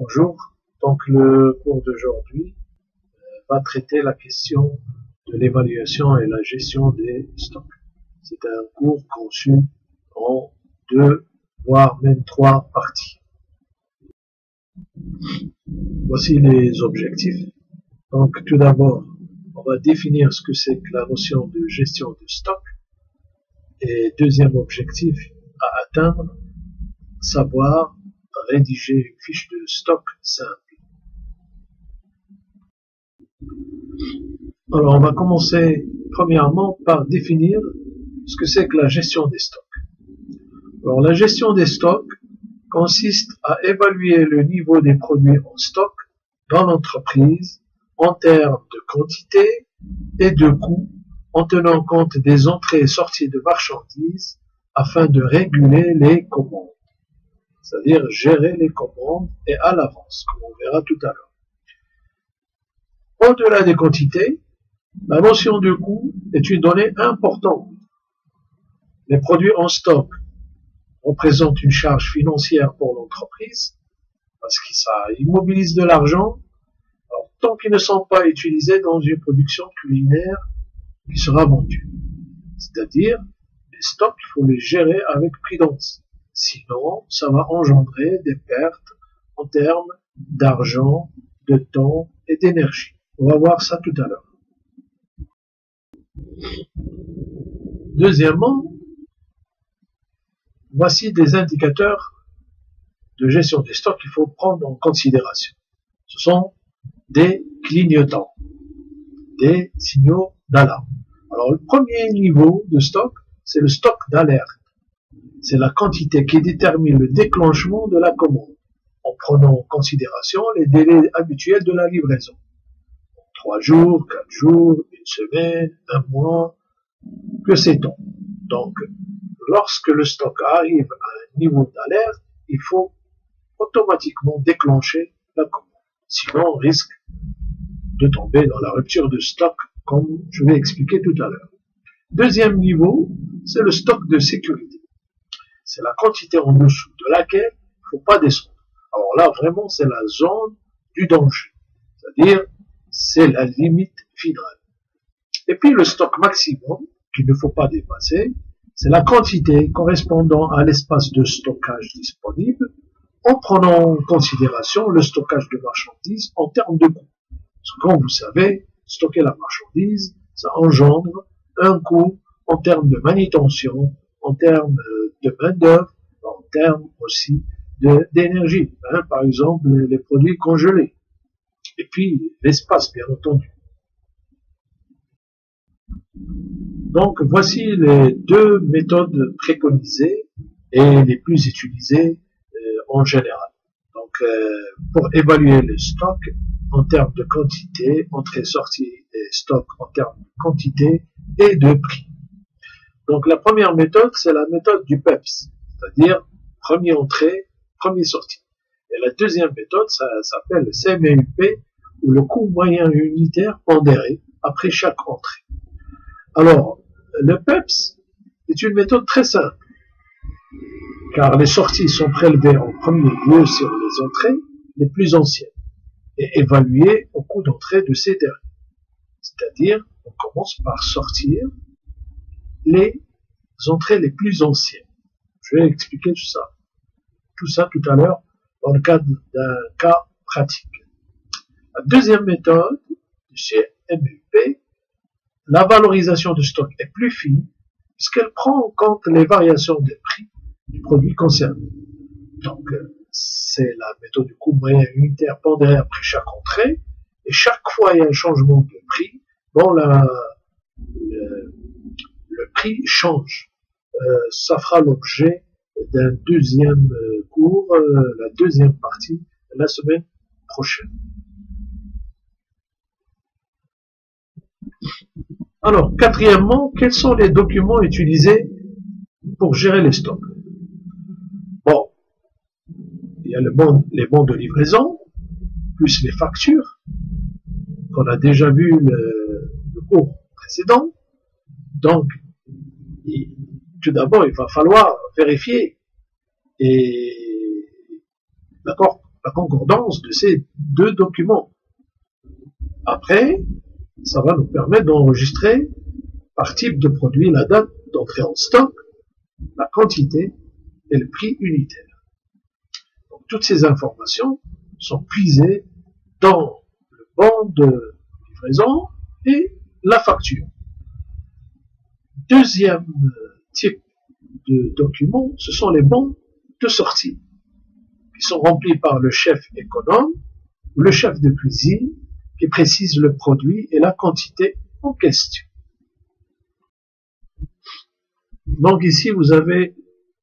Bonjour, donc le cours d'aujourd'hui va traiter la question de l'évaluation et la gestion des stocks. C'est un cours conçu en 2, voire même 3 parties. Voici les objectifs. Donc tout d'abord, on va définir ce que c'est que la notion de gestion de stock. Et deuxième objectif à atteindre, savoir rédiger une fiche de stock simple. Alors on va commencer premièrement par définir ce que c'est que la gestion des stocks. Alors la gestion des stocks consiste à évaluer le niveau des produits en stock dans l'entreprise en termes de quantité et de coût en tenant compte des entrées et sorties de marchandises afin de réguler les commandes, c'est-à-dire gérer les commandes et à l'avance, comme on verra tout à l'heure. Au-delà des quantités, la notion de coût est une donnée importante. Les produits en stock représentent une charge financière pour l'entreprise parce que ça immobilise de l'argent tant qu'ils ne sont pas utilisés dans une production culinaire qui sera vendue. C'est-à-dire, les stocks, il faut les gérer avec prudence. Sinon, ça va engendrer des pertes en termes d'argent, de temps et d'énergie. On va voir ça tout à l'heure. Deuxièmement, voici des indicateurs de gestion des stocks qu'il faut prendre en considération. Ce sont des clignotants, des signaux d'alarme. Alors le premier niveau de stock, c'est le stock d'alerte. C'est la quantité qui détermine le déclenchement de la commande, en prenant en considération les délais habituels de la livraison. 3 jours, 4 jours, 1 semaine, 1 mois, que sait-on? Donc, lorsque le stock arrive à un niveau d'alerte, il faut automatiquement déclencher la commande. Sinon, on risque de tomber dans la rupture de stock, comme je vais expliquer tout à l'heure. Deuxième niveau, c'est le stock de sécurité. C'est la quantité en dessous de laquelle il ne faut pas descendre. Alors là, vraiment, c'est la zone du danger. C'est-à-dire, c'est la limite finale. Et puis, le stock maximum, qu'il ne faut pas dépasser, c'est la quantité correspondant à l'espace de stockage disponible, en prenant en considération le stockage de marchandises en termes de coût. Parce que comme vous savez, stocker la marchandise, ça engendre un coût en termes de manutention, en termes de main-d'œuvre, en termes aussi d'énergie. Par exemple, les produits congelés. Et puis, l'espace, bien entendu. Donc, voici les 2 méthodes préconisées et les plus utilisées en général. Donc, pour évaluer le stock en termes de quantité, entrée-sortie des stocks en termes de quantité et de prix. Donc, la première méthode, c'est la méthode du PEPS, c'est-à-dire premier entrée, premier sortie. Et la deuxième méthode, ça s'appelle le CMUP, ou le coût moyen unitaire pondéré après chaque entrée. Alors, le PEPS est une méthode très simple, car les sorties sont prélevées en premier lieu sur les entrées les plus anciennes et évaluées au coût d'entrée de ces dernières. C'est-à-dire, on commence par sortir les entrées les plus anciennes. Je vais expliquer tout ça tout à l'heure dans le cadre d'un cas pratique. La deuxième méthode, chez MUP, la valorisation du stock est plus fine puisqu'elle prend en compte les variations de prix du produit concerné. Donc, c'est la méthode du coût moyen unitaire pondéré après chaque entrée, et chaque fois il y a un changement de prix, bon, le prix change. Ça fera l'objet d'un deuxième cours, la deuxième partie, la semaine prochaine. Alors, quatrièmement, quels sont les documents utilisés pour gérer les stocks? Bon, il y a les bons de livraison, plus les factures, qu'on a déjà vu le cours précédent. Donc, tout d'abord, il va falloir vérifier la concordance de ces deux documents. Après, ça va nous permettre d'enregistrer par type de produit la date d'entrée en stock, la quantité et le prix unitaire. Donc, toutes ces informations sont puisées dans le bon de livraison et la facture. Deuxième type de document, ce sont les bons de sortie, qui sont remplis par le chef économe ou le chef de cuisine, qui précise le produit et la quantité en question. Donc ici, vous avez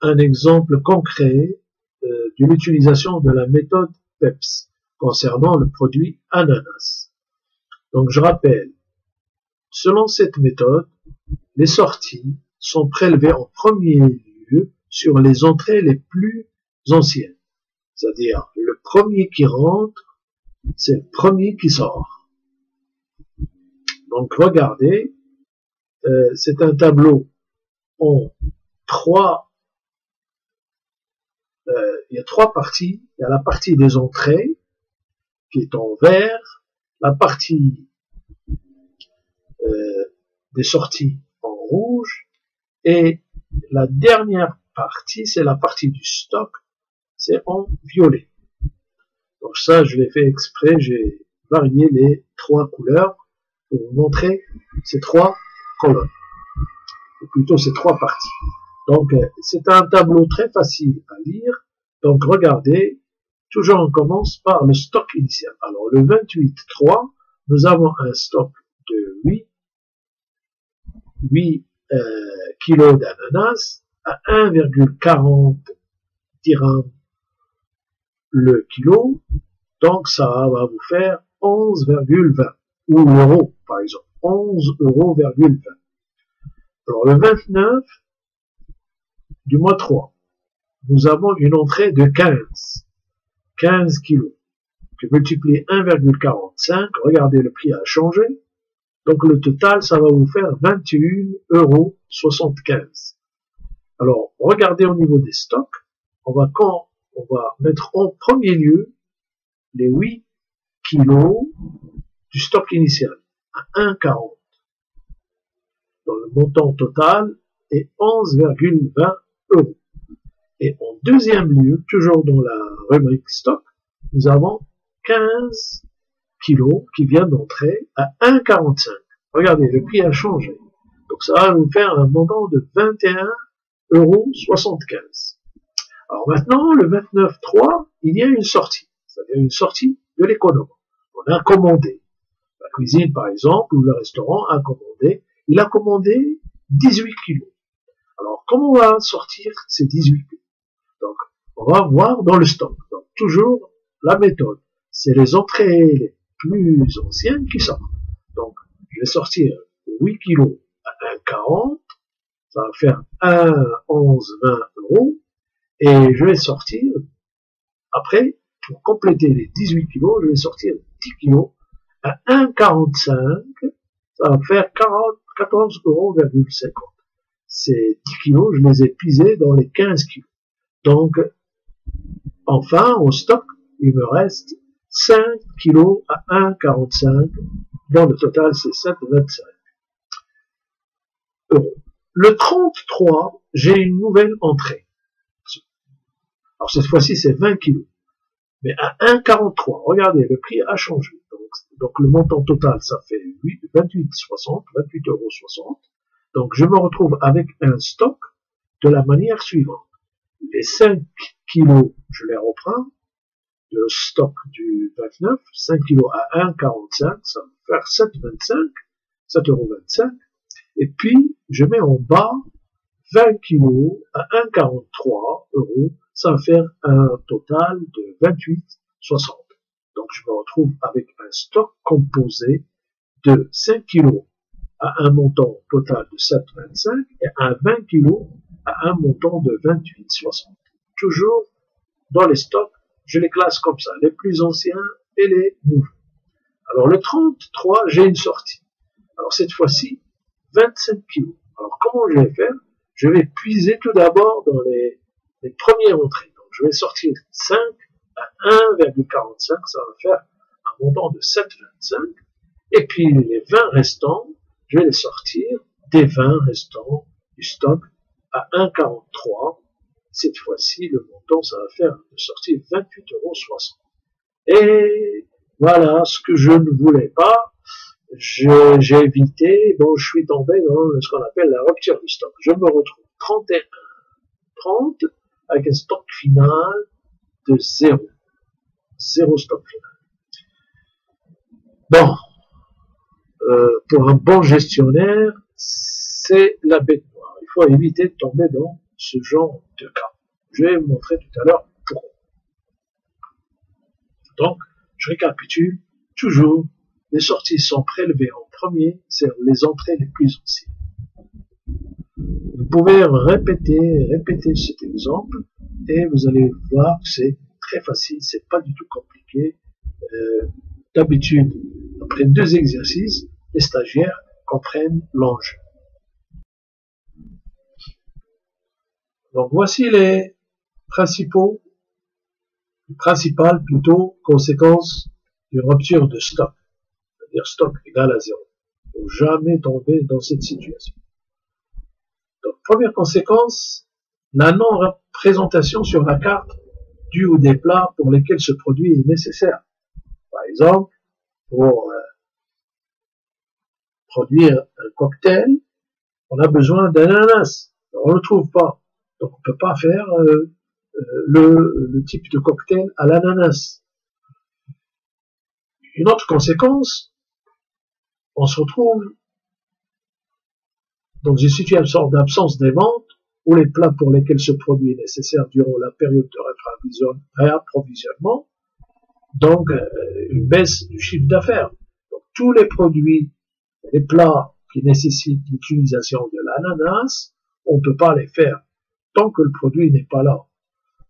un exemple concret de l'utilisation de la méthode PEPS concernant le produit ananas. Donc je rappelle, selon cette méthode, les sorties sont prélevées en premier lieu sur les entrées les plus anciennes. C'est-à-dire, le premier qui rentre, c'est le premier qui sort. Donc regardez, c'est un tableau en il y a trois parties. Il y a la partie des entrées, qui est en vert, la partie des sorties en rouge, et la dernière partie, c'est la partie du stock, c'est en violet. Donc ça, je l'ai fait exprès, j'ai varié les trois couleurs pour vous montrer ces trois colonnes, ou plutôt ces trois parties. Donc c'est un tableau très facile à lire. Donc regardez, toujours on commence par le stock initial. Alors le 28.3, nous avons un stock de 8 kilos d'ananas à 1,40 dirhams le kilo. Donc ça va vous faire 11,20 ou l'euro par exemple, 11,20 €. Alors le 29 du mois 3, nous avons une entrée de 15 kilos. Que multiplier 1,45, regardez, le prix a changé. Donc le total, ça va vous faire 21,75 €. Alors, regardez au niveau des stocks, on va mettre en premier lieu les 8 kilos du stock initial à 1,40. Donc le montant total est 11,20 €. Et en deuxième lieu, toujours dans la rubrique stock, nous avons 15 kilos qui vient d'entrer à 1,45. Regardez, le prix a changé. Donc ça va nous faire un montant de 21,75 €. Alors maintenant, le 29.3, il y a une sortie, c'est-à-dire une sortie de l'économe. On a commandé. La cuisine, par exemple, ou le restaurant a commandé. Il a commandé 18 kilos. Alors, comment on va sortir ces 18 kilos? Donc, on va voir dans le stock. Donc, toujours la méthode. C'est les entrées les plus anciennes qui sortent. Donc, je vais sortir 8 kilos à 1,40. Ça va faire 1,1120 €. Et je vais sortir, après, pour compléter les 18 kilos, je vais sortir 10 kilos à 1,45. Ça va faire 14,50 €. Ces 10 kilos, je les ai pisés dans les 15 kilos. Donc, enfin, au stock, il me reste 5 kilos à 1,45. Dans le total, c'est 7,25 €. Le 33, j'ai une nouvelle entrée. Alors, cette fois-ci, c'est 20 kilos. Mais à 1,43, regardez, le prix a changé. Donc le montant total, ça fait 28,60 €. Donc, je me retrouve avec un stock de la manière suivante. Les 5 kilos, je les reprends, le stock du 29, 5 kilos à 1,45, ça va faire 7,25 €. Et puis, je mets en bas 20 kilos à 1,43 €, ça va faire un total de 28,60. Donc, je me retrouve avec un stock composé de 5 kilos à un montant total de 7,25 et à 20 kilos à un montant de 28,60. Toujours dans les stocks, je les classe comme ça, les plus anciens et les nouveaux. Alors, le 33, j'ai une sortie. Alors, cette fois-ci, 25 kilos. Alors, comment je vais faire? Je vais puiser tout d'abord dans les premières entrées. Donc, je vais sortir 5 à 1,45, ça va faire un montant de 7,25. Et puis les 20 restants, je vais les sortir des 20 restants du stock à 1,43. Cette fois-ci, le montant, ça va faire de sortir 28,60 €. Et voilà ce que je ne voulais pas. J'ai évité, donc je suis tombé dans ce qu'on appelle la rupture du stock. Je me retrouve 31,30 avec un stock final de 0. 0 stock final. Bon, pour un bon gestionnaire, c'est la bête noire. Il faut éviter de tomber dans ce genre de cas. Je vais vous montrer tout à l'heure pourquoi. Donc, je récapitule. Toujours, les sorties sont prélevées en premier, c'est les entrées les plus anciennes. Vous pouvez répéter cet exemple et vous allez voir que c'est très facile, c'est pas du tout compliqué. D'habitude, après 2 exercices, les stagiaires comprennent l'enjeu. Donc voici les principales conséquences d'une rupture de stock, c'est-à-dire stock égal à 0. Il ne faut jamais tomber dans cette situation. Donc, première conséquence, la non-représentation sur la carte du ou des plats pour lesquels ce produit est nécessaire. Par exemple, pour produire un cocktail, on a besoin d'ananas. On ne le trouve pas. Donc on ne peut pas faire le type de cocktail à l'ananas. Une autre conséquence, on se retrouve dans une situation d'absence des ventes où les plats pour lesquels ce produit est nécessaire durant la période de réapprovisionnement, donc une baisse du chiffre d'affaires. Donc tous les produits, les plats qui nécessitent l'utilisation de l'ananas, on ne peut pas les faire tant que le produit n'est pas là.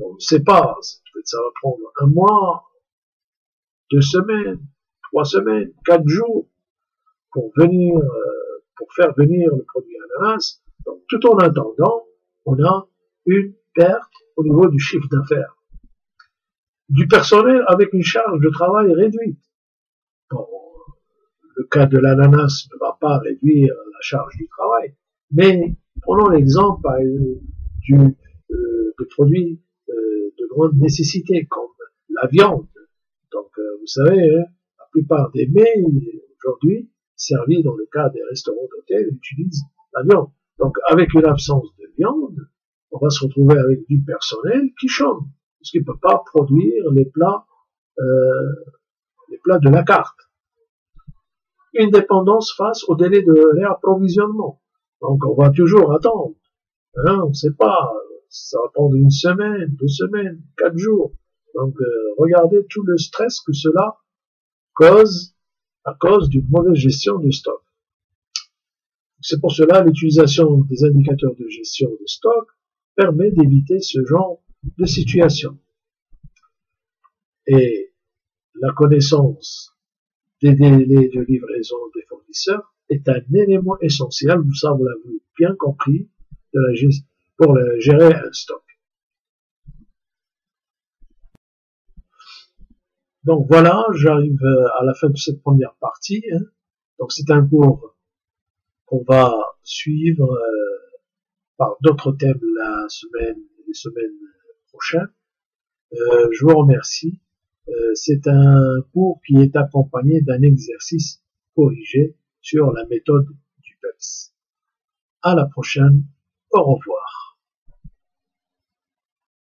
On ne sait pas, peut-être ça va prendre 1 mois, 2 semaines, 3 semaines, 4 jours pour faire venir le produit ananas. Donc tout en attendant, on a une perte au niveau du chiffre d'affaires. Du personnel avec une charge de travail réduite. Bon, le cas de l'ananas ne va pas réduire la charge du travail, mais prenons l'exemple de produits de grande nécessité comme la viande. Donc vous savez, la plupart des mets aujourd'hui servis dans le cas des restaurants d'hôtels utilisent la viande. Donc avec une absence de viande, on va se retrouver avec du personnel qui chôme, parce qu'il ne peut pas produire les plats de la carte. Une dépendance face au délai de réapprovisionnement. Donc on va toujours attendre. On ne sait pas, ça va prendre 1 semaine, 2 semaines, 4 jours. Donc regardez tout le stress que cela cause à cause d'une mauvaise gestion de stock. C'est pour cela l'utilisation des indicateurs de gestion de stock permet d'éviter ce genre de situation. Et la connaissance des délais de livraison des fournisseurs est un élément essentiel, ça vous l'avez bien compris, pour gérer un stock. Donc voilà, j'arrive à la fin de cette première partie. Donc c'est un cours qu'on va suivre par d'autres thèmes les semaines prochaines. Je vous remercie. C'est un cours qui est accompagné d'un exercice corrigé sur la méthode du PEPS. À la prochaine. Au revoir.